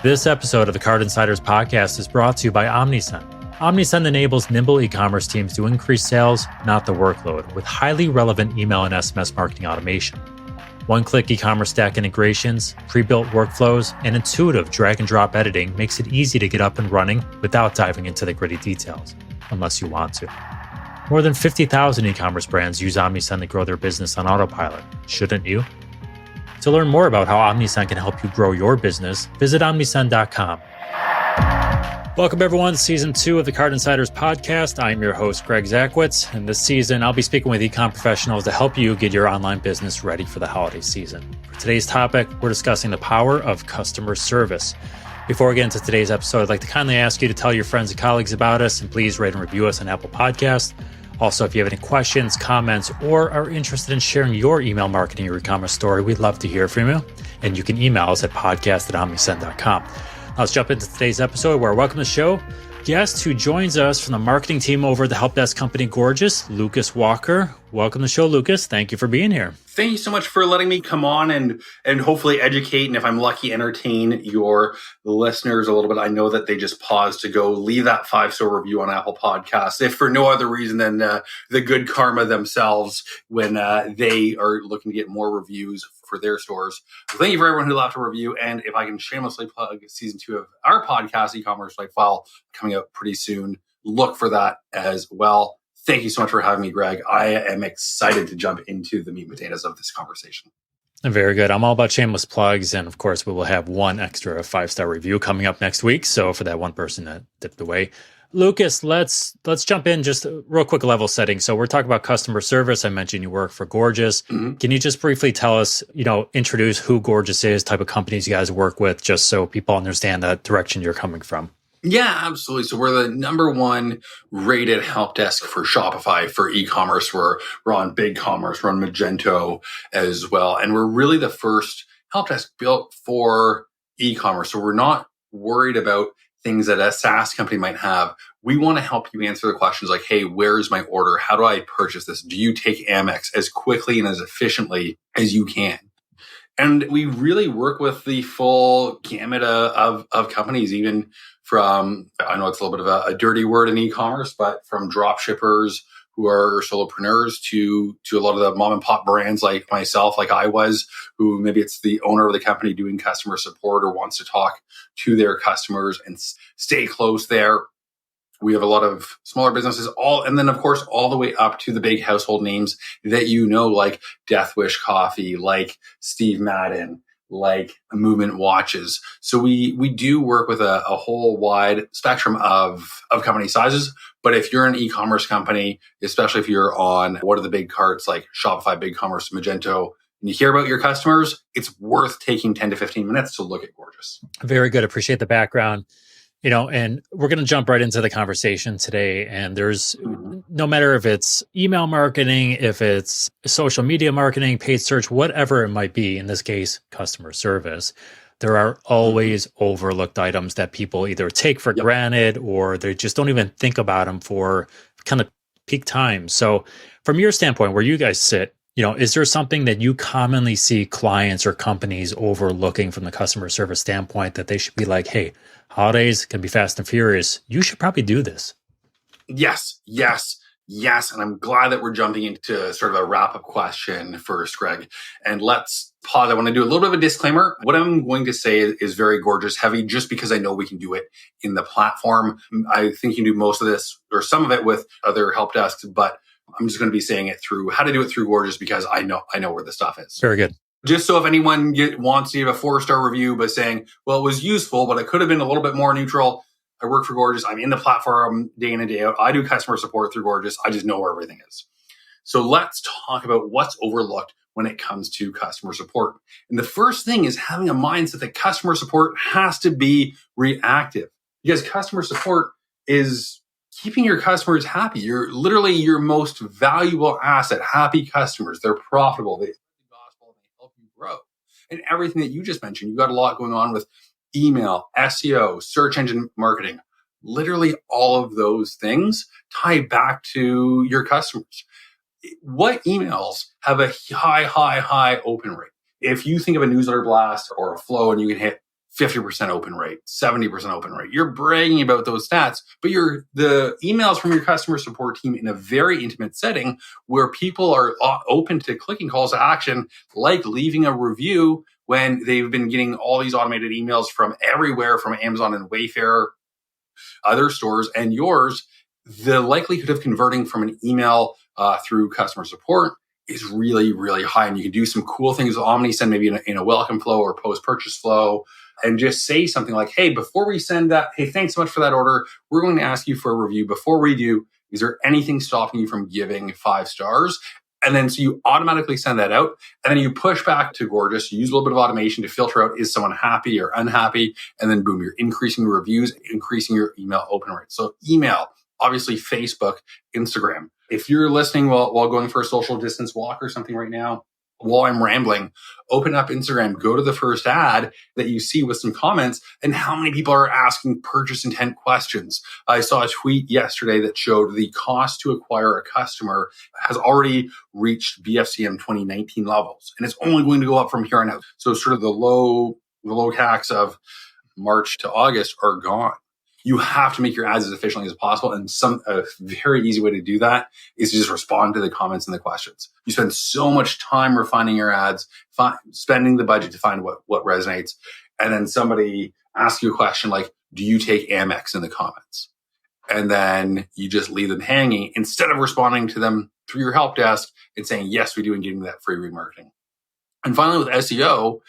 This episode of the Card Insiders podcast is brought to you by Omnisend. Omnisend enables nimble e-commerce teams to increase sales, not the workload, with highly relevant email and SMS marketing automation. One-click e-commerce stack integrations, pre-built workflows, and intuitive drag-and-drop editing makes it easy to get up and running without diving into the gritty details, unless you want to. More than 50,000 e-commerce brands use Omnisend to grow their business on autopilot. Shouldn't you? To learn more about how Omnisend can help you grow your business, visit omnisend.com. Welcome, everyone, to Season 2 of the Card Insiders podcast. I'm your host, Greg Zackwitz, and this season, I'll be speaking with e-com professionals to help you get your online business ready for the holiday season. For today's topic, we're discussing the power of customer service. Before we get into today's episode, I'd like to kindly ask you to tell your friends and colleagues about us, and please rate and review us on Apple Podcasts. Also, if you have any questions, comments, or are interested in sharing your email marketing or e-commerce story, we'd love to hear from you. And you can email us at podcast@omnisend.com. Let's jump into today's episode where I welcome to the show guest who joins us from the marketing team over at the help desk company Gorgias, Lucas Walker. Welcome to the show, Lucas. Thank you for being here. Thank you so much for letting me come on and hopefully educate, and if I'm lucky, entertain your listeners a little bit. I know that they just paused to go leave that 5-star review on Apple Podcasts, if for no other reason than the good karma themselves when they are looking to get more reviews for their stores. So thank you for everyone who left a review. And if I can shamelessly plug Season 2 of our podcast, E-commerce Like File, coming out pretty soon, look for that as well. Thank you so much for having me, Greg. I am excited to jump into the meat and potatoes of this conversation. Very good. I'm all about shameless plugs. And of course, we will have one extra 5-star review coming up next week. So for that one person that dipped away. Lucas, let's jump in just a real quick level setting. So we're talking about customer service. I mentioned you work for Gorgias. Mm-hmm. Can you just briefly tell us, introduce who Gorgias is, type of companies you guys work with, just so people understand the direction you're coming from? Yeah, absolutely. So we're the number one rated help desk for Shopify for e-commerce. We're on BigCommerce, we're on Magento as well. And we're really the first help desk built for e-commerce. So we're not worried about things that a SaaS company might have. We want to help you answer the questions like, hey, where's my order? How do I purchase this? Do you take Amex? As quickly and as efficiently as you can. And we really work with the full gamut of companies, even from, I know it's a little bit of a dirty word in e-commerce, but from drop shippers who are solopreneurs to a lot of the mom and pop brands like myself, like I was, who maybe it's the owner of the company doing customer support or wants to talk to their customers and stay close there. We have a lot of smaller businesses, and then of course, all the way up to the big household names that like Death Wish Coffee, like Steve Madden, like Movement Watches. So we do work with a whole wide spectrum of company sizes. But if you're an e-commerce company, especially if you're on one of the big carts like Shopify, BigCommerce, Magento, and you hear about your customers, it's worth taking 10 to 15 minutes to look at Gorgias. Very good. Appreciate the background. And we're going to jump right into the conversation today. And there's no matter if it's email marketing, if it's social media marketing, paid search, whatever it might be, in this case, customer service, there are always overlooked items that people either take for granted or they just don't even think about them for kind of peak times. So from your standpoint, where you guys sit, is there something that you commonly see clients or companies overlooking from the customer service standpoint that they should be like, hey, holidays can be fast and furious. You should probably do this. Yes. And I'm glad that we're jumping into sort of a wrap-up question first, Greg. And let's pause. I want to do a little bit of a disclaimer. What I'm going to say is very Gorgias heavy, just because I know we can do it in the platform. I think you can do most of this or some of it with other help desks, but I'm just going to be saying it through how to do it through Gorgias because I know where the stuff is. Very good. Just so if anyone wants to give a 4-star review by saying, well, it was useful, but it could have been a little bit more neutral. I work for Gorgias. I'm in the platform day in and day out. I do customer support through Gorgias. I just know where everything is. So let's talk about what's overlooked when it comes to customer support. And the first thing is having a mindset that customer support has to be reactive, because customer support is keeping your customers happy. You're literally your most valuable asset. Happy customers. They're profitable. They gospel, they help you grow. And everything that you just mentioned, you've got a lot going on with email, SEO, search engine marketing. Literally all of those things tie back to your customers. What emails have a high open rate? If you think of a newsletter blast or a flow and you can hit 50% open rate, 70% open rate. You're bragging about those stats, but you're the emails from your customer support team in a very intimate setting where people are open to clicking calls to action, like leaving a review when they've been getting all these automated emails from everywhere, from Amazon and Wayfair, other stores, and yours. The likelihood of converting from an email through customer support is really, really high. And you can do some cool things with Omnisend, maybe in a welcome flow or post-purchase flow, and just say something like, hey, before we send that, hey, thanks so much for that order. We're going to ask you for a review. Before we do, is there anything stopping you from giving 5 stars? And then so you automatically send that out. And then you push back to Gorgias, you use a little bit of automation to filter out, is someone happy or unhappy? And then boom, you're increasing your reviews, increasing your email open rate. So email, obviously Facebook, Instagram. If you're listening while going for a social distance walk or something right now, while I'm rambling, open up Instagram, go to the first ad that you see with some comments, and how many people are asking purchase intent questions. I saw a tweet yesterday that showed the cost to acquire a customer has already reached BFCM 2019 levels, and it's only going to go up from here on out. So sort of the low CACs of March to August are gone. You have to make your ads as efficiently as possible. And a very easy way to do that is to just respond to the comments and the questions. You spend so much time refining your ads, spending the budget to find what resonates. And then somebody asks you a question like, do you take Amex in the comments? And then you just leave them hanging instead of responding to them through your help desk and saying, yes, we do, and getting that free remarketing. And finally, with SEO,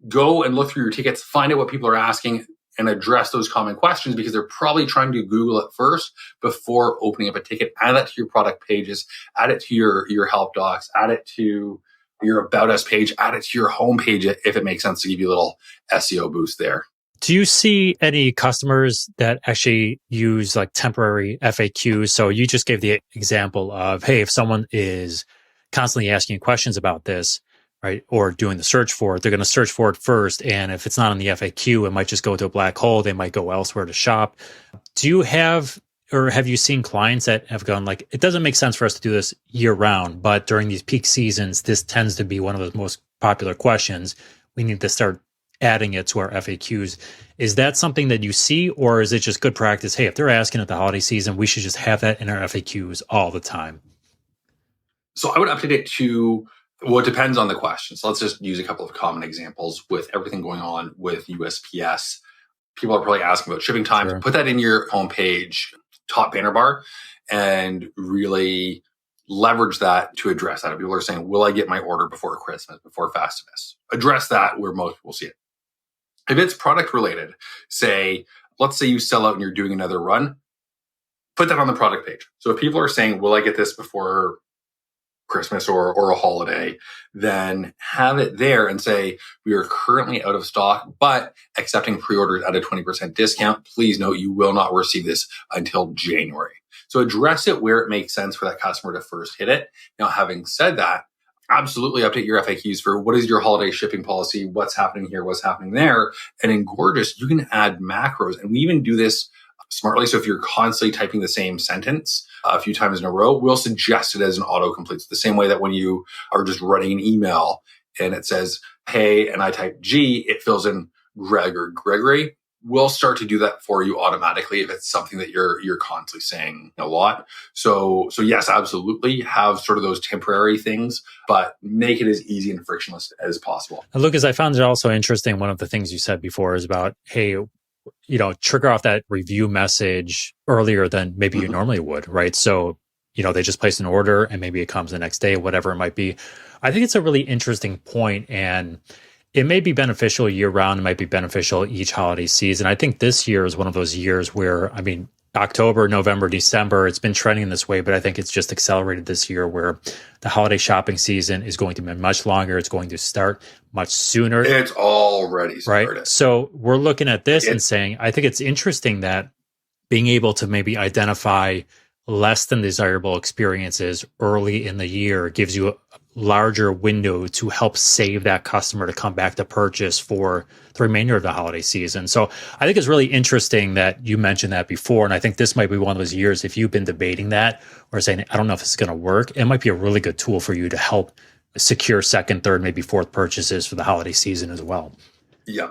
go and look through your tickets, find out what people are asking, and address those common questions, because they're probably trying to Google it first before opening up a ticket. Add that to your product pages, add it to your help docs, add it to your About Us page, add it to your home page if it makes sense to give you a little SEO boost there. Do you see any customers that actually use like temporary FAQs? So you just gave the example of, hey, if someone is constantly asking questions about this, right, or doing the search for it, they're going to search for it first. And if it's not on the FAQ, it might just go to a black hole. They might go elsewhere to shop. Do you have, or have you seen clients that have gone like, it doesn't make sense for us to do this year round, but during these peak seasons, this tends to be one of the most popular questions. We need to start adding it to our FAQs. Is that something that you see, or is it just good practice? Hey, if they're asking at the holiday season, we should just have that in our FAQs all the time. So I would update it to, well, it depends on the question. So let's just use a couple of common examples with everything going on with USPS. People are probably asking about shipping times. Sure. Put that in your homepage top banner bar and really leverage that to address that. If people are saying, will I get my order before Christmas, before Festivus? Address that where most people see it. If it's product related, let's say you sell out and you're doing another run, put that on the product page. So if people are saying, will I get this before Christmas or a holiday, then have it there and say, we are currently out of stock, but accepting pre-orders at a 20% discount. Please note you will not receive this until January. So address it where it makes sense for that customer to first hit it. Now, having said that, absolutely update your FAQs for what is your holiday shipping policy, what's happening here, what's happening there. And in Gorgias, you can add macros. And we even do this smartly. So if you're constantly typing the same sentence a few times in a row, we'll suggest it as an autocomplete. It's the same way that when you are just writing an email and it says, hey, and I type G, it fills in Greg or Gregory. We'll start to do that for you automatically if it's something that you're constantly saying a lot. So yes, absolutely have sort of those temporary things, but make it as easy and frictionless as possible. And Lucas, I found it also interesting. One of the things you said before is about, hey, trigger off that review message earlier than maybe you normally would, right? So, they just place an order and maybe it comes the next day, whatever it might be. I think it's a really interesting point, and it may be beneficial year round. It might be beneficial each holiday season. I think this year is one of those years where, October, November, December, it's been trending this way, but I think it's just accelerated this year where the holiday shopping season is going to be much longer. It's going to start much sooner. It's already started. Right? So we're looking at this and saying, I think it's interesting that being able to maybe identify less than desirable experiences early in the year gives you a larger window to help save that customer to come back to purchase for the remainder of the holiday season. So I think it's really interesting that you mentioned that before. And I think this might be one of those years, if you've been debating that or saying, I don't know if it's going to work, it might be a really good tool for you to help secure second, third, maybe fourth purchases for the holiday season as well. Yeah.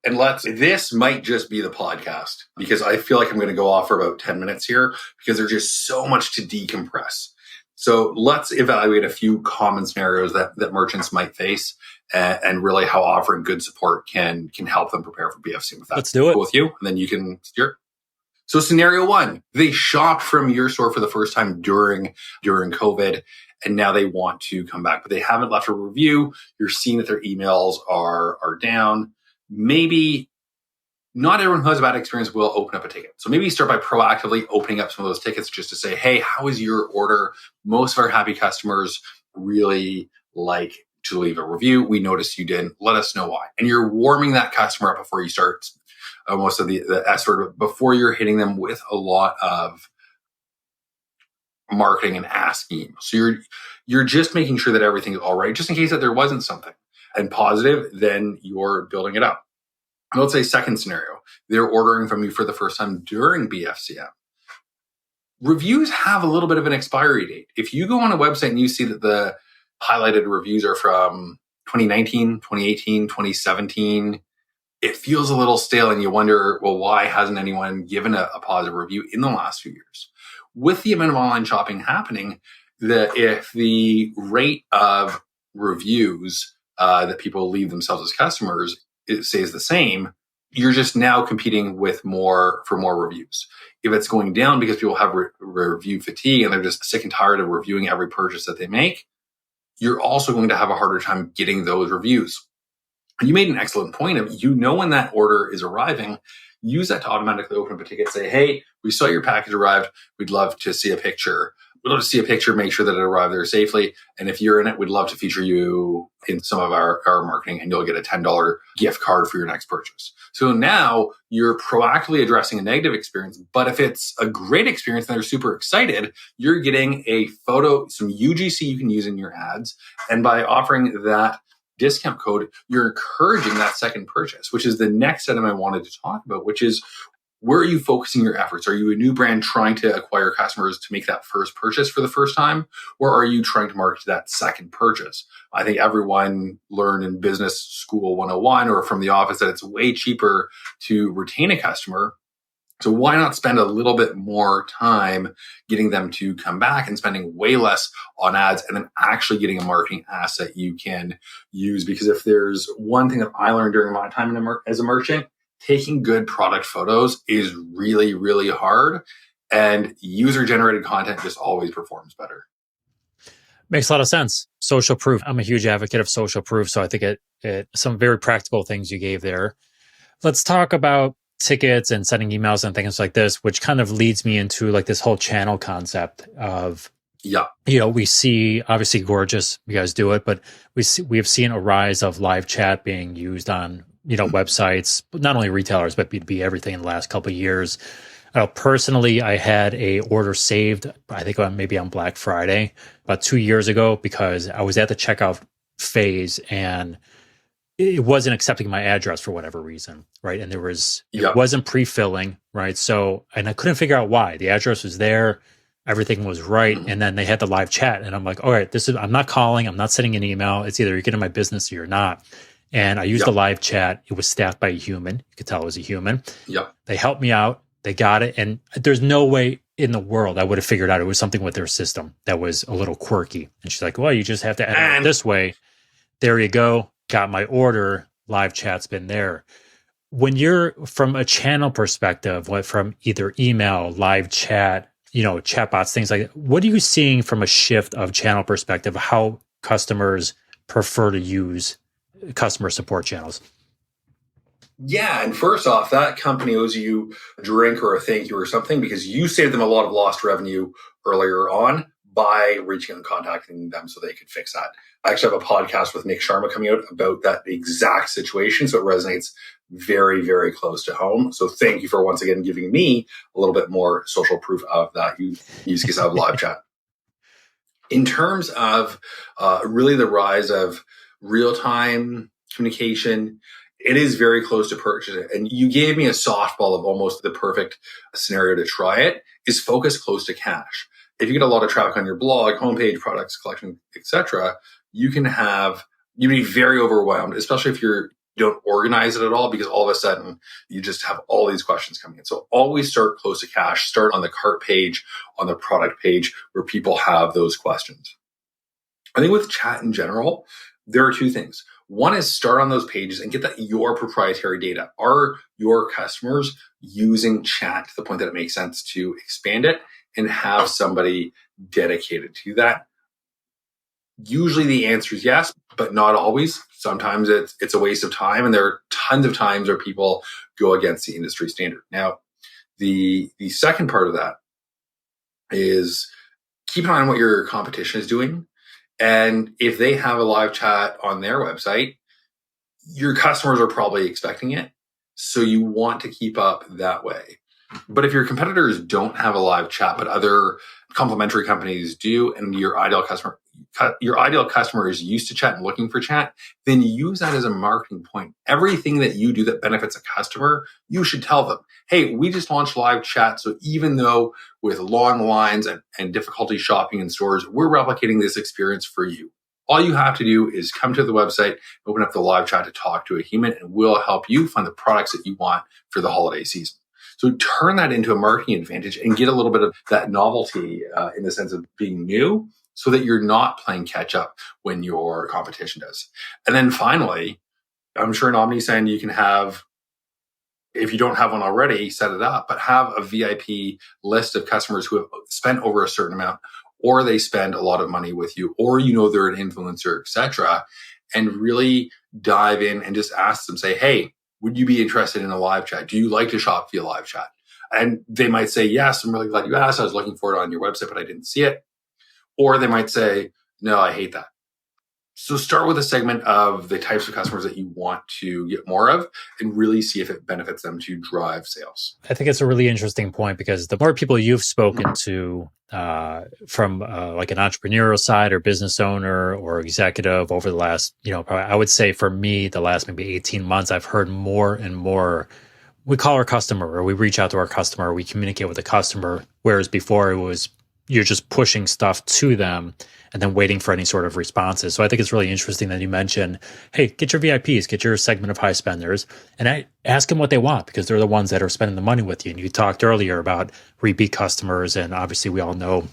And this might just be the podcast because I feel like I'm going to go off for about 10 minutes here because there's just so much to decompress. So let's evaluate a few common scenarios that merchants might face and really how offering good support can help them prepare for BFC with that. Let's do it. Cool with you, and then you can steer. So scenario one, they shopped from your store for the first time during COVID, and now they want to come back, but they haven't left a review. You're seeing that their emails are down. Maybe not everyone who has a bad experience will open up a ticket. So maybe you start by proactively opening up some of those tickets just to say, hey, how is your order? Most of our happy customers really like to leave a review. We noticed you didn't. Let us know why. And you're warming that customer up before you start most of the S word, before you're hitting them with a lot of marketing and asking. So you're just making sure that everything's all right, just in case that there wasn't something and positive, then you're building it up. Let's say second scenario, they're ordering from you for the first time during BFCM. Reviews have a little bit of an expiry date. If you go on a website and you see that the highlighted reviews are from 2019, 2018, 2017, it feels a little stale and you wonder, well, why hasn't anyone given a positive review in the last few years? With the amount of online shopping happening, if the rate of reviews that people leave themselves as customers, it stays the same, you're just now competing with for more reviews. If it's going down because people have review fatigue and they're just sick and tired of reviewing every purchase that they make, you're also going to have a harder time getting those reviews. You made an excellent point of, when that order is arriving, use that to automatically open up a ticket, say, hey, we saw your package arrived. We'd love to see a picture. We'd love to see a picture, make sure that it arrived there safely. And if you're in it, we'd love to feature you in some of our marketing and you'll get a $10 gift card for your next purchase. So now you're proactively addressing a negative experience. But if it's a great experience and they're super excited, you're getting a photo, some UGC you can use in your ads. And by offering that discount code, you're encouraging that second purchase, which is the next item I wanted to talk about, which is, where are you focusing your efforts? Are you a new brand trying to acquire customers to make that first purchase for the first time? Or are you trying to market that second purchase? I think everyone learned in Business School 101 or from the office that it's way cheaper to retain a customer. So why not spend a little bit more time getting them to come back and spending way less on ads and then actually getting a marketing asset you can use? Because if there's one thing that I learned during my time as a merchant, taking good product photos is really, really hard, and user-generated content just always performs better. Makes a lot of sense. Social proof. I'm a huge advocate of social proof, so I think it some very practical things you gave there. Let's talk about tickets and sending emails and things like this, which kind of leads me into like this whole channel concept of, we see obviously Gorgias, you guys do it, but we have seen a rise of live chat being used on, websites, not only retailers, but B2B, everything in the last couple of years. Personally, I had a order saved, I think maybe on Black Friday about 2 years ago, because I was at the checkout phase and it wasn't accepting my address for whatever reason, right? And it wasn't pre-filling, right? So, and I couldn't figure out why. The address was there, everything was right, and then they had the live chat, and I'm like, all right, I'm not calling, I'm not sending an email. It's either you're getting my business or you're not. And I used the live chat. It was staffed by a human. You could tell it was a human. They helped me out. They got it. And there's no way in the world I would have figured out it was something with their system that was a little quirky. And she's like, well, you just have to enter it this way. There you go. Got my order. Live chat's been there. When you're from a channel perspective, from either email, live chat, chatbots, things like that, what are you seeing from a shift of channel perspective, how customers prefer to use customer support channels? Yeah, and first off, that company owes you a drink or a thank you or something because you saved them a lot of lost revenue earlier on by reaching out and contacting them so they could fix that. I actually have a podcast with Nick Sharma coming out about that exact situation, so it resonates very, very close to home. So thank you for once again giving me a little bit more social proof of that use case of live chat. In terms of really the rise of real-time communication, it is very close to purchase. And you gave me a softball of almost the perfect scenario to try it, is focus close to cash. If you get a lot of traffic on your blog, homepage, products, collection, etc., you'd be very overwhelmed, especially if you're don't organize it at all, because all of a sudden you just have all these questions coming in. So always start close to cash, start on the cart page, on the product page where people have those questions. I think with chat in general, there are two things. One is start on those pages and get that your proprietary data. Are your customers using chat to the point that it makes sense to expand it and have somebody dedicated to that? Usually the answer is yes, but not always. Sometimes it's a waste of time, and there are tons of times where people go against the industry standard. Now, the second part of that is keep an eye on what your competition is doing. And if they have a live chat on their website, your customers are probably expecting it. So you want to keep up that way. But if your competitors don't have a live chat, but other complementary companies do, and your ideal customer is used to chat and looking for chat, then use that as a marketing point. Everything that you do that benefits a customer, you should tell them, hey, we just launched live chat. So even though with long lines and difficulty shopping in stores, we're replicating this experience for you. All you have to do is come to the website, open up the live chat to talk to a human, and we'll help you find the products that you want for the holiday season. So turn that into a marketing advantage and get a little bit of that novelty in the sense of being new, so that you're not playing catch up when your competition does. And then finally, I'm sure in Omnisend you can have, if you don't have one already, set it up, but have a VIP list of customers who have spent over a certain amount, or they spend a lot of money with you, or they're an influencer, etc. And really dive in and just ask them, say, hey, would you be interested in a live chat? Do you like to shop via live chat? And they might say, yes, I'm really glad you asked. I was looking for it on your website, but I didn't see it. Or they might say, no, I hate that. So start with a segment of the types of customers that you want to get more of and really see if it benefits them to drive sales. I think it's a really interesting point, because the more people you've spoken to from like an entrepreneurial side or business owner or executive over the last, probably, I would say for me, the last maybe 18 months, I've heard more and more. We call our customer, or we reach out to our customer, or we communicate with the customer, whereas before it was you're just pushing stuff to them and then waiting for any sort of responses. So I think it's really interesting that you mentioned, hey, get your VIPs, get your segment of high spenders, and ask them what they want, because they're the ones that are spending the money with you. And you talked earlier about repeat customers, and obviously we all know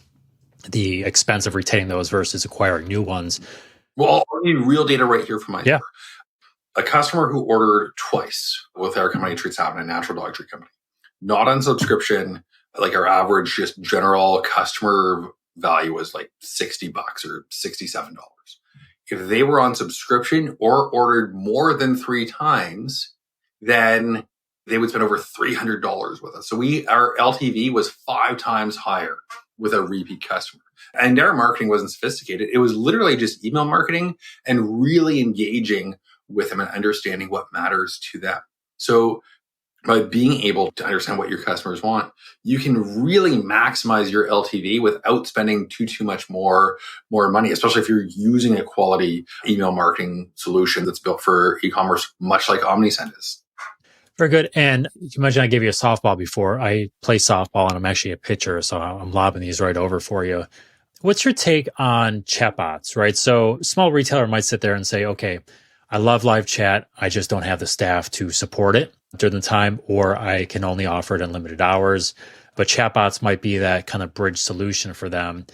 the expense of retaining those versus acquiring new ones. Well, I'll give you real data right here from my store. A customer who ordered twice with our company, Treats Happen, a natural dog treat company, not on subscription, like our average just general customer value was like $60 or $67. If they were on subscription or ordered more than 3 times, then they would spend over $300 with us. So our LTV was 5 times higher with a repeat customer. And our marketing wasn't sophisticated. It was literally just email marketing and really engaging with them and understanding what matters to them. So by being able to understand what your customers want, you can really maximize your LTV without spending too much more money, especially if you're using a quality email marketing solution that's built for e-commerce, much like Omnisend is. Very good. And you mentioned I gave you a softball before. I play softball, and I'm actually a pitcher, so I'm lobbing these right over for you. What's your take on chatbots, right? So small retailer might sit there and say, okay, I love live chat. I just don't have the staff to support it during the time, or I can only offer it in limited hours. But chatbots might be that kind of bridge solution for them.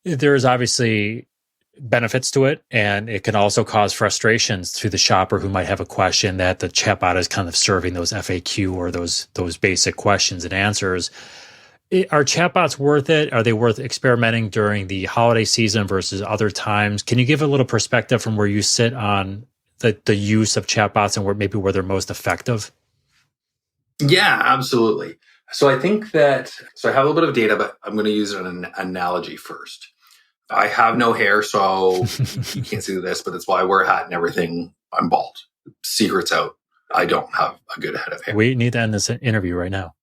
There's obviously benefits to it, and it can also cause frustrations to the shopper who might have a question that the chatbot is kind of serving those FAQ or those basic questions and answers. Are chatbots worth it? Are they worth experimenting during the holiday season versus other times? Can you give a little perspective from where you sit on the use of chatbots and where they're most effective? Yeah, absolutely. So I think that, I have a little bit of data, but I'm going to use an analogy first. I have no hair, so you can't see this, but that's why I wear a hat and everything. I'm bald. Secret's out. I don't have a good head of hair. We need to end this interview right now.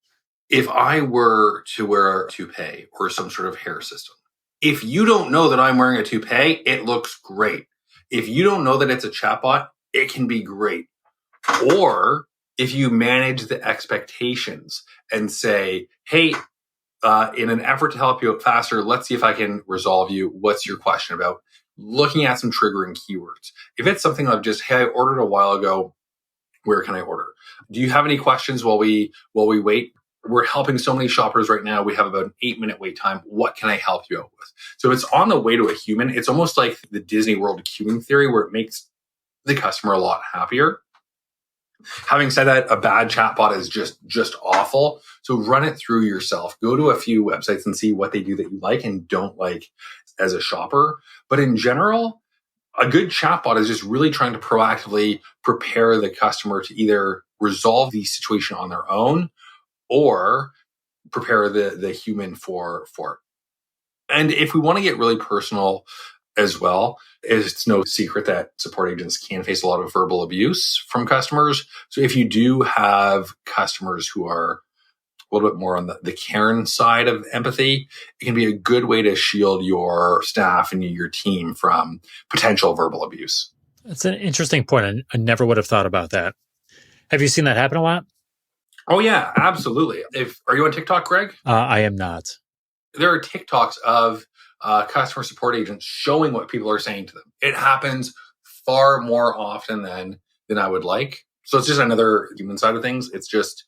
If I were to wear a toupee or some sort of hair system, if you don't know that I'm wearing a toupee, it looks great. If you don't know that it's a chatbot, it can be great. Or if you manage the expectations and say, hey, in an effort to help you out faster, let's see if I can resolve you. What's your question about? Looking at some triggering keywords. If it's something of just, hey, I ordered a while ago, Where can I order? Do you have any questions while we wait? We're helping so many shoppers right now. We have about an 8-minute wait time. What can I help you out with? So it's on the way to a human. It's almost like the Disney World queuing theory where it makes the customer a lot happier. Having said that, a bad chatbot is just awful. So run it through yourself. Go to a few websites and see what they do that you like and don't like as a shopper. But in general, a good chatbot is just really trying to proactively prepare the customer to either resolve the situation on their own or prepare the human for it. And if we want to get really personal as well, it's no secret that support agents can face a lot of verbal abuse from customers. So if you do have customers who are a little bit more on the Karen side of empathy, it can be a good way to shield your staff and your team from potential verbal abuse. That's an interesting point. I never would have thought about that. Have you seen that happen a lot? Oh, yeah, absolutely. Are you on TikTok, Greg? I am not. There are TikToks of customer support agents showing what people are saying to them. It happens far more often than I would like. So it's just another human side of things. It's just,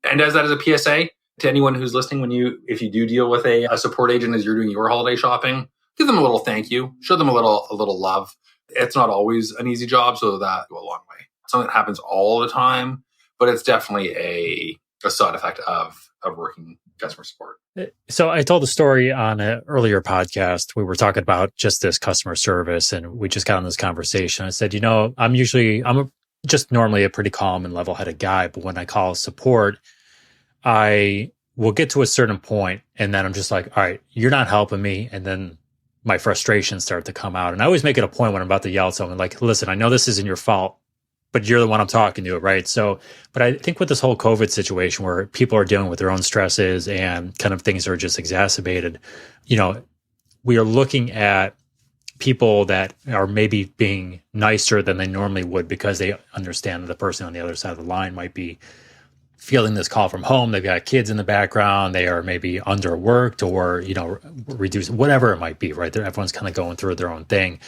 and as that is a PSA to anyone who's listening, if you do deal with a support agent as you're doing your holiday shopping, give them a little thank you, show them a little love. It's not always an easy job, so that go a long way. Something that happens all the time, but it's definitely a side effect of working customer support. So I told the story on an earlier podcast. We were talking about just this customer service, and we just got on this conversation. I said, I'm just normally a pretty calm and level-headed guy, but when I call support, I will get to a certain point, and then I'm just like, all right, you're not helping me, and then my frustrations start to come out. And I always make it a point when I'm about to yell at someone, like, listen, I know this isn't your fault, but you're the one I'm talking to, right? So, but I think with this whole COVID situation where people are dealing with their own stresses and kind of things are just exacerbated, we are looking at people that are maybe being nicer than they normally would because they understand that the person on the other side of the line might be feeling this call from home. They've got kids in the background. They are maybe underworked or, reduced, whatever it might be, right? Everyone's kind of going through their own thing.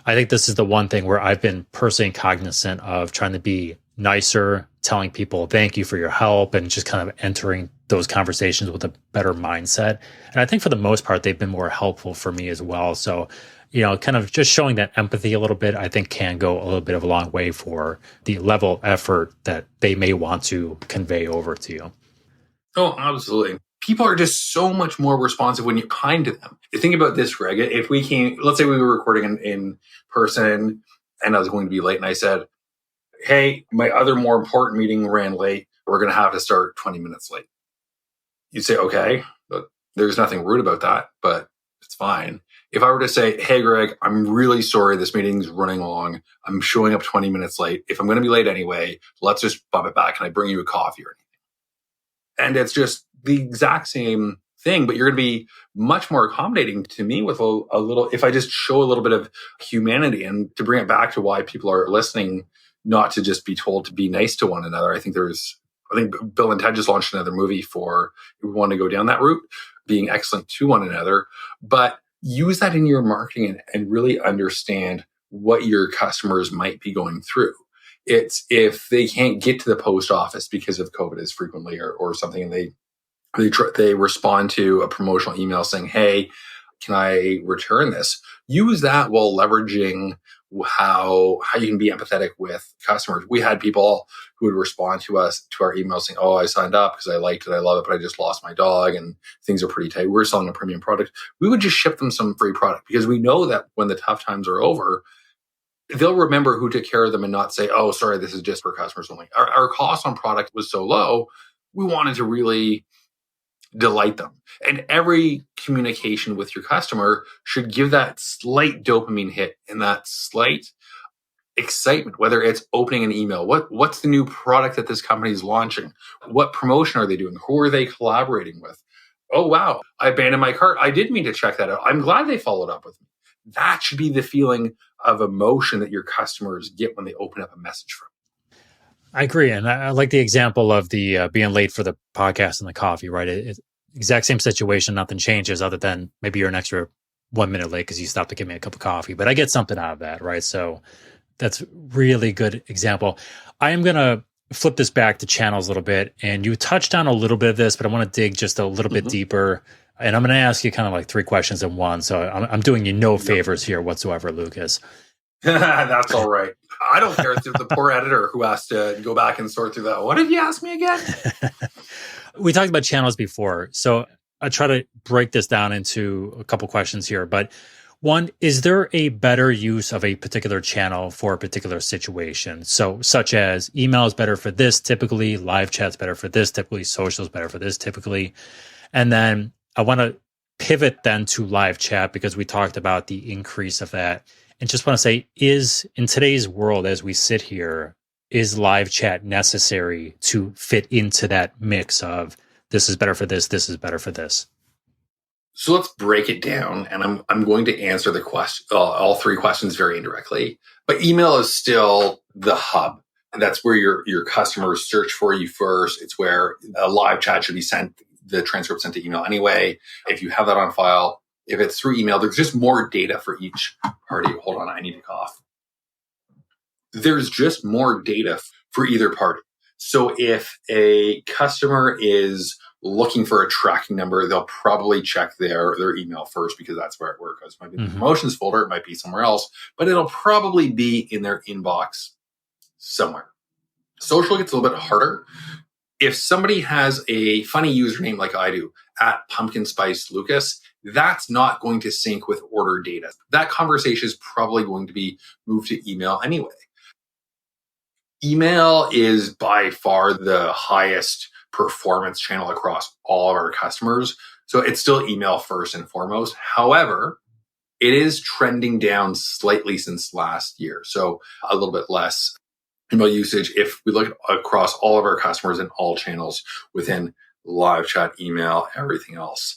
I think this is the one thing where I've been personally cognizant of trying to be nicer, telling people thank you for your help, and just kind of entering those conversations with a better mindset. And I think for the most part, they've been more helpful for me as well. So, kind of just showing that empathy a little bit, I think can go a little bit of a long way for the level of effort that they may want to convey over to you. Oh, absolutely. People are just so much more responsive when you're kind to them. Think about this, Greg. If we came, let's say we were recording in person and I was going to be late and I said, hey, my other more important meeting ran late. We're going to have to start 20 minutes late. You'd say, okay, but there's nothing rude about that, but it's fine. If I were to say, hey, Greg, I'm really sorry this meeting's running long. I'm showing up 20 minutes late. If I'm going to be late anyway, let's just bump it back. Can I bring you a coffee or anything? And it's just the exact same thing, but you're going to be much more accommodating to me with a little, if I just show a little bit of humanity. And to bring it back to why people are listening, not to just be told to be nice to one another. I think Bill and Ted just launched another movie for if we want to go down that route, being excellent to one another, but use that in your marketing and really understand what your customers might be going through. It's if they can't get to the post office because of COVID as frequently or something, and they respond to a promotional email saying, hey, can I return this? Use that while leveraging how you can be empathetic with customers. We had people who would respond to us, to our email saying, oh, I signed up because I liked it, I love it, but I just lost my dog and things are pretty tight. We're selling a premium product. We would just ship them some free product because we know that when the tough times are over, they'll remember who took care of them and not say, oh, sorry, this is just for customers only. Our cost on product was so low, we wanted to really delight them. And every communication with your customer should give that slight dopamine hit and that slight excitement, whether it's opening an email. What's the new product that this company is launching? What promotion are they doing? Who are they collaborating with? Oh, wow, I abandoned my cart. I did mean to check that out. I'm glad they followed up with me. That should be the feeling of emotion that your customers get when they open up a message from. I agree. And I like the example of the being late for the podcast and the coffee, right? It's exact same situation. Nothing changes other than maybe you're an extra 1 minute late because you stopped to give me a cup of coffee. But I get something out of that, right? So That's really good example. I am going to flip this back to channels a little bit. And you touched on a little bit of this, but I want to dig just a little bit deeper. And I'm going to ask you kind of like 3 questions in one. So I'm doing you no favors here whatsoever, Lucas. That's all right. I don't care. It's the poor editor who has to go back and sort through that. What did you ask me again? We talked about channels before. So I try to break this down into a couple questions here. But one, is there a better use of a particular channel for a particular situation? So such as email is better for this typically, live chat's better for this typically, social is better for this typically. And then I want to pivot then to live chat because we talked about the increase of that. And just want to say, is in today's world, as we sit here, is live chat necessary to fit into that mix of this is better for this is better for this? So let's break it down. And I'm going to answer the question, all 3 questions very indirectly. But email is still the hub. And that's where your customers search for you first. It's where a live chat should be sent, the transcript sent to email anyway. If you have that on file, if it's through email, there's just more data for each party. Hold on, I need to cough. There's just more data for either party. So if a customer is looking for a tracking number, they'll probably check their email first because that's where it goes. It might be in the promotions folder, it might be somewhere else, but it'll probably be in their inbox somewhere. Social gets a little bit harder. If somebody has a funny username like I do, at Pumpkin Spice Lucas, that's not going to sync with order data. That conversation is probably going to be moved to email anyway. Email is by far the highest performance channel across all of our customers. So it's still email first and foremost. However, it is trending down slightly since last year. So a little bit less email usage. If we look across all of our customers in all channels within live chat, email, everything else.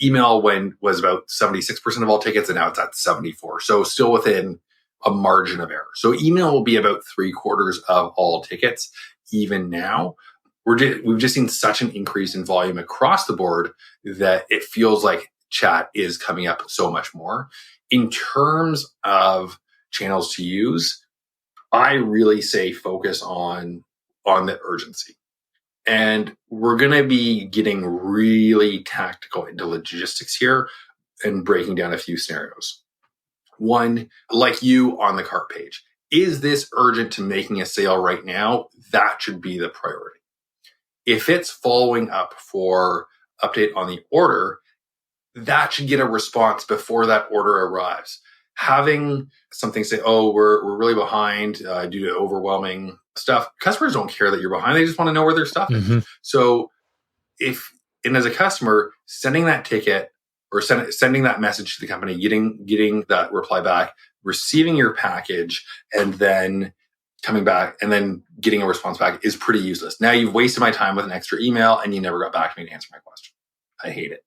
Email was about 76% of all tickets, and now it's at 74%. So still within a margin of error. So email will be about 3/4 of all tickets. Even now, we've just seen such an increase in volume across the board that it feels like chat is coming up so much more. In terms of channels to use, I really say focus on the urgency. And we're going to be getting really tactical into logistics here and breaking down a few scenarios. One, like you on the cart page, is this urgent to making a sale right now? That should be the priority. If it's following up for update on the order, that should get a response before that order arrives. Having something say, oh, we're really behind due to overwhelming stuff. Customers don't care that you're behind. They just want to know where their stuff is. So as a customer, sending that ticket or sending that message to the company, getting that reply back, receiving your package, and then coming back and then getting a response back is pretty useless. Now you've wasted my time with an extra email and you never got back to me to answer my question. I hate it.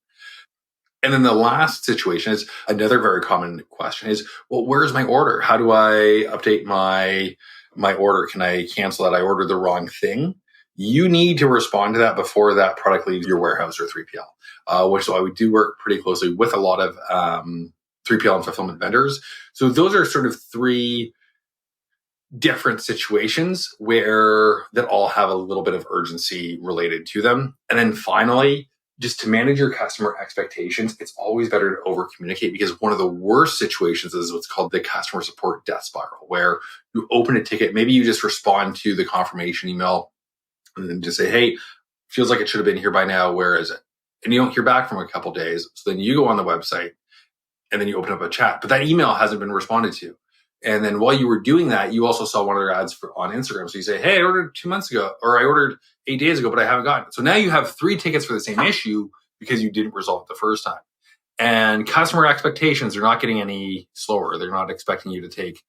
And then the last situation is another very common question is, well, where's my order? How do I update my order? Can I cancel that? I ordered the wrong thing. You need to respond to that before that product leaves your warehouse or 3PL, which is why we do work pretty closely with a lot of 3PL and fulfillment vendors. So those are sort of 3 different situations that all have a little bit of urgency related to them. And then finally, just to manage your customer expectations, it's always better to over communicate, because one of the worst situations is what's called the customer support death spiral, where you open a ticket, maybe you just respond to the confirmation email and then just say, hey, feels like it should have been here by now. Where is it? And you don't hear back from a couple days. So then you go on the website and then you open up a chat, but that email hasn't been responded to. And then while you were doing that, you also saw one of their ads on Instagram. So you say, hey, I ordered 2 months ago, or I ordered 8 days ago, but I haven't gotten it. So now you have 3 tickets for the same issue because you didn't resolve it the first time. And customer expectations are not getting any slower. They're not expecting you to take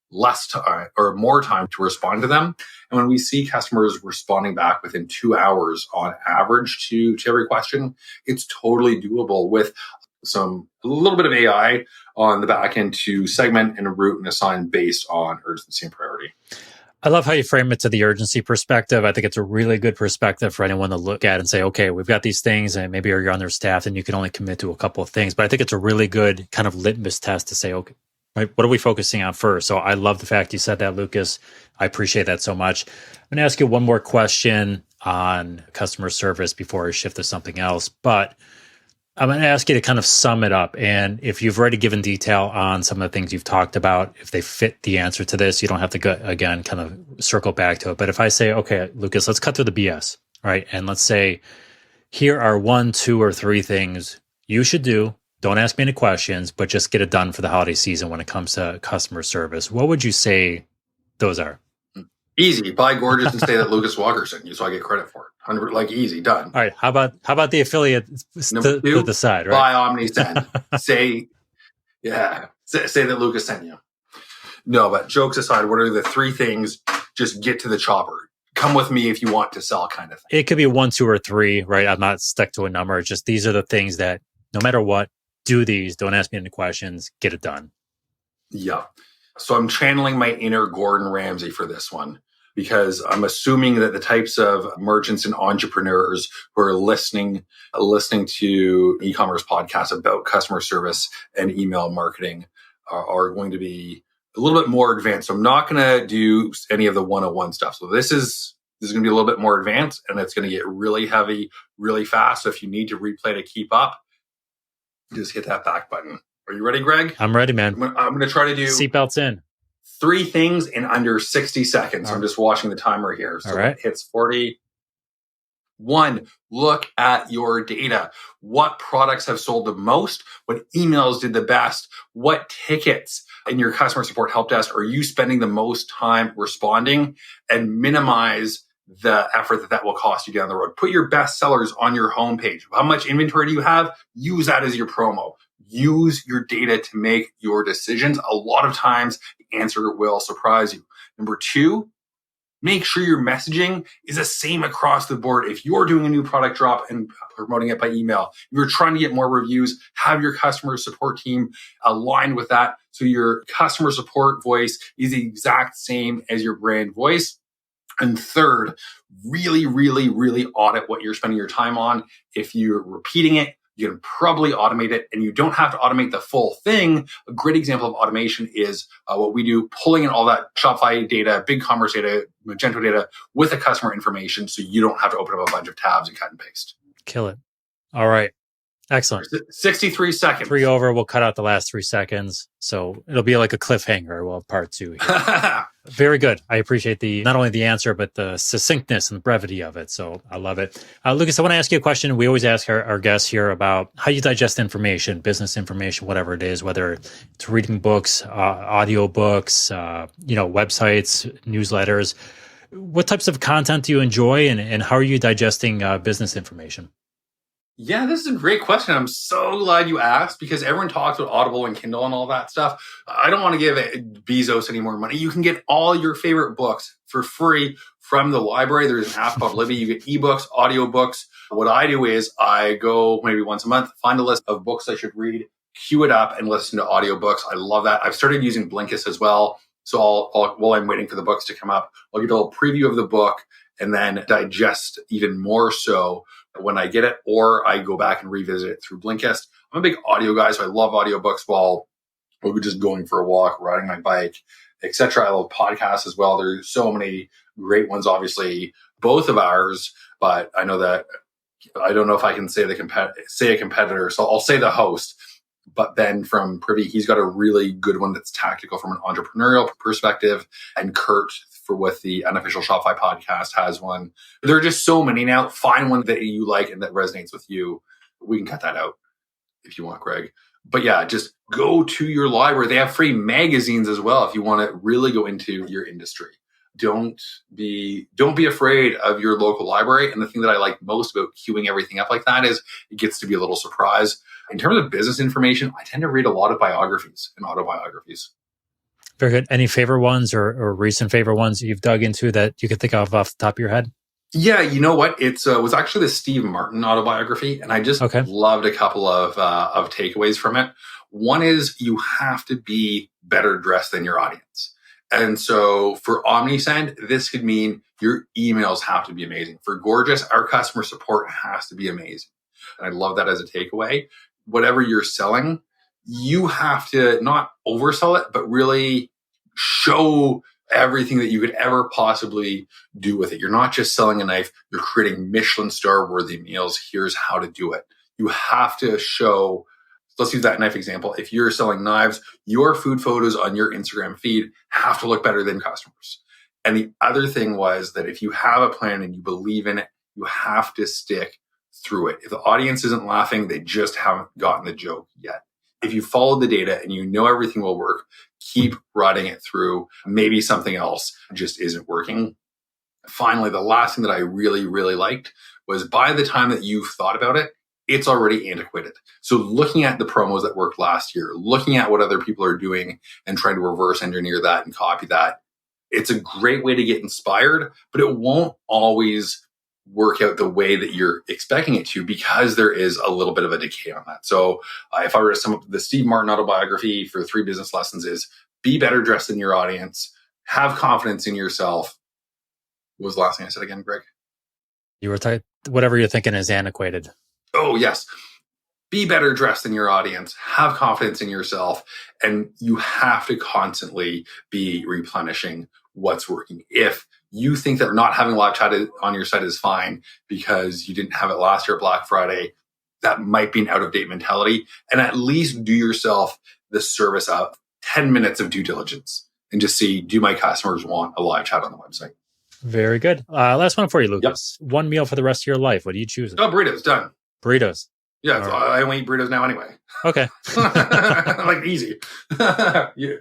less time or more time to respond to them. And when we see customers responding back within 2 hours on average to every question, it's totally doable with a little bit of AI on the back end to segment and route and assign based on urgency and priority. I love how you frame it to the urgency perspective. I think it's a really good perspective for anyone to look at and say, okay, we've got these things and maybe you're understaffed and you can only commit to a couple of things. But I think it's a really good kind of litmus test to say, okay, right? What are we focusing on first? So I love the fact you said that, Lucas. I appreciate that so much. I'm going to ask you one more question on customer service before I shift to something else. But I'm going to ask you to kind of sum it up. And if you've already given detail on some of the things you've talked about, if they fit the answer to this, you don't have to go, again, kind of circle back to it. But if I say, okay, Lucas, let's cut through the BS, right? And let's say, here are 1, 2, or 3 things you should do. Don't ask me any questions, but just get it done for the holiday season when it comes to customer service. What would you say those are? Easy. Buy Gorgias and say that Lucas Walker sent you, so I get credit for it. 100, like easy, done. All right. How about the affiliate Number 2, to the side, right? Buy Omnisend. say that Lucas sent you. No, but jokes aside, what are the 3 things? Just get to the chopper. Come with me if you want to sell, kind of thing. It could be 1, 2, or 3, right? I'm not stuck to a number. It's just these are the things that no matter what, do these. Don't ask me any questions. Get it done. Yeah. So I'm channeling my inner Gordon Ramsay for this one, because I'm assuming that the types of merchants and entrepreneurs who are listening to e-commerce podcasts about customer service and email marketing are going to be a little bit more advanced. So I'm not going to do any of the 101 stuff. So this is going to be a little bit more advanced, and it's going to get really heavy, really fast. So if you need to replay to keep up, just hit that back button. Are you ready, Greg? I'm ready, man. I'm going to try to do seatbelts in. 3 things in under 60 seconds. I'm just watching the timer here. So it hits 40. 1, look at your data. What products have sold the most? What emails did the best? What tickets in your customer support help desk are you spending the most time responding? And minimize the effort that will cost you down the road. Put your best sellers on your homepage. How much inventory do you have? Use that as your promo. Use your data to make your decisions. A lot of times, the answer will surprise you. Number 2, make sure your messaging is the same across the board. If you're doing a new product drop and promoting it by email, if you're trying to get more reviews, have your customer support team aligned with that. So your customer support voice is the exact same as your brand voice. And 3rd, really, really, really audit what you're spending your time on. If you're repeating it, you can probably automate it, and you don't have to automate the full thing. A great example of automation is what we do, pulling in all that Shopify data, BigCommerce data, Magento data with the customer information, so you don't have to open up a bunch of tabs and cut and paste. Kill it. All right. Excellent. 63 seconds. 3 over. We'll cut out the last 3 seconds. So it'll be like a cliffhanger. Well, part 2 here. Very good. I appreciate not only the answer, but the succinctness and the brevity of it. So I love it. Lucas, I want to ask you a question. We always ask our guests here about how you digest information, business information, whatever it is, whether it's reading books, audio books, websites, newsletters. What types of content do you enjoy, and how are you digesting business information? Yeah, this is a great question. I'm so glad you asked, because everyone talks about Audible and Kindle and all that stuff. I don't want to give Bezos any more money. You can get all your favorite books for free from the library. There's an app called Libby. You get ebooks, audiobooks. What I do is I go maybe once a month, find a list of books I should read, queue it up, and listen to audiobooks. I love that. I've started using Blinkist as well. So I'll while I'm waiting for the books to come up, I'll get a little preview of the book and then digest even more so when I get it, or I go back and revisit it through Blinkist. I'm a big audio guy, so I love audiobooks while we're just going for a walk, riding my bike, etc. I love podcasts as well. There's so many great ones, obviously, both of ours, but I know that I don't know if I can say a competitor, so I'll say the host. But Ben from Privy, he's got a really good one that's tactical from an entrepreneurial perspective, and Kurt with the Unofficial Shopify podcast has one. There are just so many now. Find one that you like and that resonates with you. We can cut that out if you want, Greg. But yeah, just go to your library. They have free magazines as well if you want to really go into your industry. Don't be afraid of your local library. And the thing that I like most about queuing everything up like that is it gets to be a little surprise. In terms of business information, I tend to read a lot of biographies and autobiographies. Very good. Any favorite ones or recent favorite ones you've dug into that you could think of off the top of your head? Yeah, you know what? It was actually the Steve Martin autobiography, and I just loved a couple of takeaways from it. One is you have to be better dressed than your audience. And so for Omnisend, this could mean your emails have to be amazing. For Gorgias, our customer support has to be amazing. And I love that as a takeaway. Whatever you're selling, you have to not oversell it, but really show everything that you could ever possibly do with it. You're not just selling a knife, you're creating Michelin star worthy meals. Here's how to do it. You have to show, let's use that knife example. If you're selling knives, your food photos on your Instagram feed have to look better than customers. And the other thing was that if you have a plan and you believe in it, you have to stick through it. If the audience isn't laughing, they just haven't gotten the joke yet. If you follow the data and you know everything will work, keep running it through. Maybe something else just isn't working. Finally, the last thing that I really, really liked was by the time that you've thought about it, it's already antiquated. So looking at the promos that worked last year, looking at what other people are doing and trying to reverse engineer that and copy that, it's a great way to get inspired, but it won't always work out the way that you're expecting it to because there is a little bit of a decay on that. So if I were to sum up the Steve Martin autobiography for 3 business lessons is be better dressed than your audience, have confidence in yourself. What was the last thing I said again, Greg? You were whatever you're thinking is antiquated. Oh, yes. Be better dressed than your audience, have confidence in yourself, and you have to constantly be replenishing what's working. If you think that not having live chat on your site is fine because you didn't have it last year at Black Friday, that might be an out-of-date mentality. And at least do yourself the service of 10 minutes of due diligence and just see, do my customers want a live chat on the website? Very good. Last one for you, Lucas. Yep. One meal for the rest of your life. What do you choose? Oh, burritos. Done. Burritos. Yeah, right. I only eat burritos now anyway. Okay. Like easy. Yeah,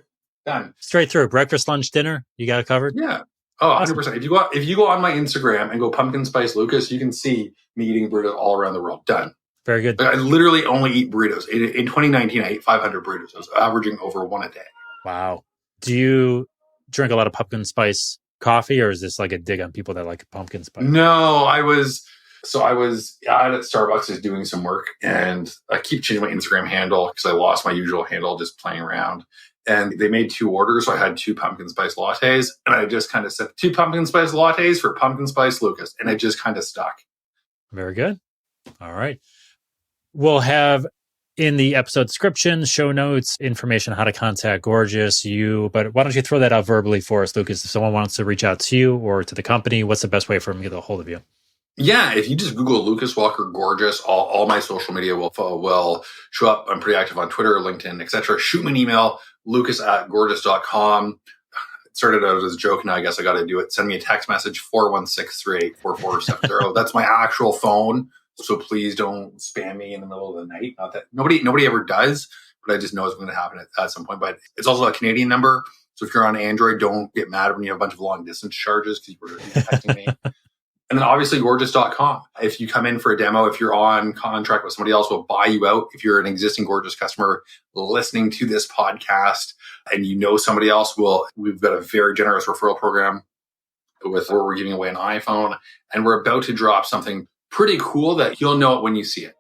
done. Straight through. Breakfast, lunch, dinner. You got it covered? Yeah. Oh, 100%. If you go on my Instagram and go Pumpkin Spice Lucas, you can see me eating burritos all around the world. Done. Very good. I literally only eat burritos. In 2019, I ate 500 burritos. I was averaging over 1 a day. Wow. Do you drink a lot of pumpkin spice coffee, or is this like a dig on people that like pumpkin spice? No, I was out at Starbucks just doing some work, and I keep changing my Instagram handle because I lost my usual handle just playing around. And they made 2 orders, so I had 2 pumpkin spice lattes, and I just kind of said 2 pumpkin spice lattes for Pumpkin Spice Lucas, and it just kind of stuck. Very good. All right. We'll have in the episode description, show notes, information on how to contact Gorgias, but why don't you throw that out verbally for us, Lucas? If someone wants to reach out to you or to the company, what's the best way for them to get a hold of you? Yeah, if you just Google Lucas Walker Gorgias, all my social media will show up. I'm pretty active on Twitter, LinkedIn, etc. Shoot me an email, lucas@gorgias.com. It started out as a joke. Now I guess I got to do it. Send me a text message, 416-384-4470. That's my actual phone. So please don't spam me in the middle of the night. Not that nobody ever does, but I just know it's going to happen at some point. But it's also a Canadian number. So if you're on Android, don't get mad when you have a bunch of long distance charges because you were texting me. And then obviously Gorgias.com. If you come in for a demo, if you're on contract with somebody else, we'll buy you out. If you're an existing Gorgias customer listening to this podcast and you know somebody else, we've got a very generous referral program where we're giving away an iPhone, and we're about to drop something pretty cool that you'll know it when you see it.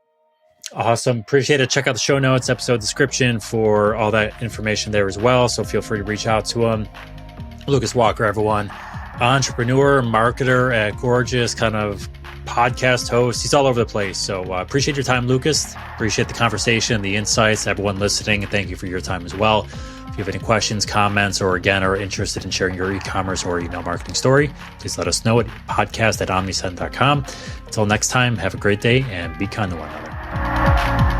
Awesome. Appreciate it. Check out the show notes, episode description for all that information there as well. So feel free to reach out to him. Lucas Walker, everyone. Entrepreneur, marketer at Gorgias, kind of podcast host. He's all over the place. So appreciate your time, Lucas. Appreciate the conversation, the insights, everyone listening. And thank you for your time as well. If you have any questions, comments, or again, are interested in sharing your e-commerce or email marketing story, please let us know at podcast@omnisend.com. Until next time, have a great day and be kind to one another.